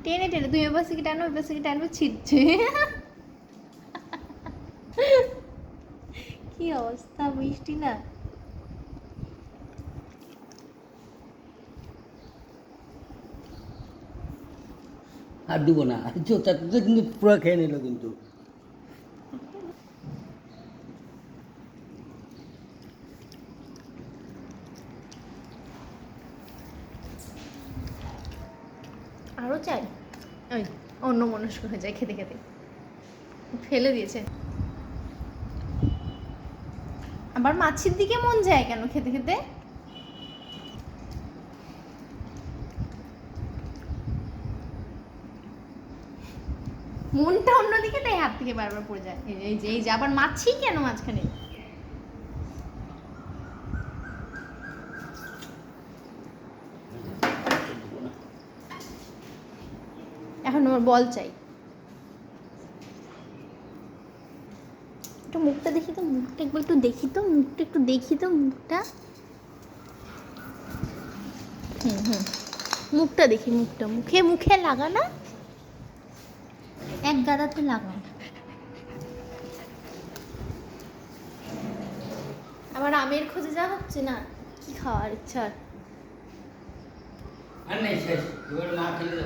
টেনে টেনে তুমি এবার থেকে টানো এবার থেকে টানবে ছিটছে। কি অবস্থা মিষ্টি না। আর দিব না, চোচাতে কিন্তু পুরো খেয়ে নিল কিন্তু। আরও চাই। ওই অন্য মনস্ক হয়ে যায় খেতে খেতে, ফেলে দিয়েছে। আবার মাছের দিকে মন যায় কেন খেতে খেতে? মনটা অন্যদিকে, তাই হাত থেকে বারবার পড়ে যায়। এই যে আবার মাছি কেন মাঝখানে? এখন আমার বল চাই। একটু মুখটা দেখি তো, মুখটা একবার একটু দেখি তো, মুখটা একটু দেখি তো, মুখটা। হুম, মুখটা দেখি, মুখটা মুখে মুখে লাগা না, এক গাদাতে লাগা। আবার আমের খোঁজে যা হচ্ছে না, কি খাওয়ার ইচ্ছা। আর নেই শেষ, এবার মা খেলে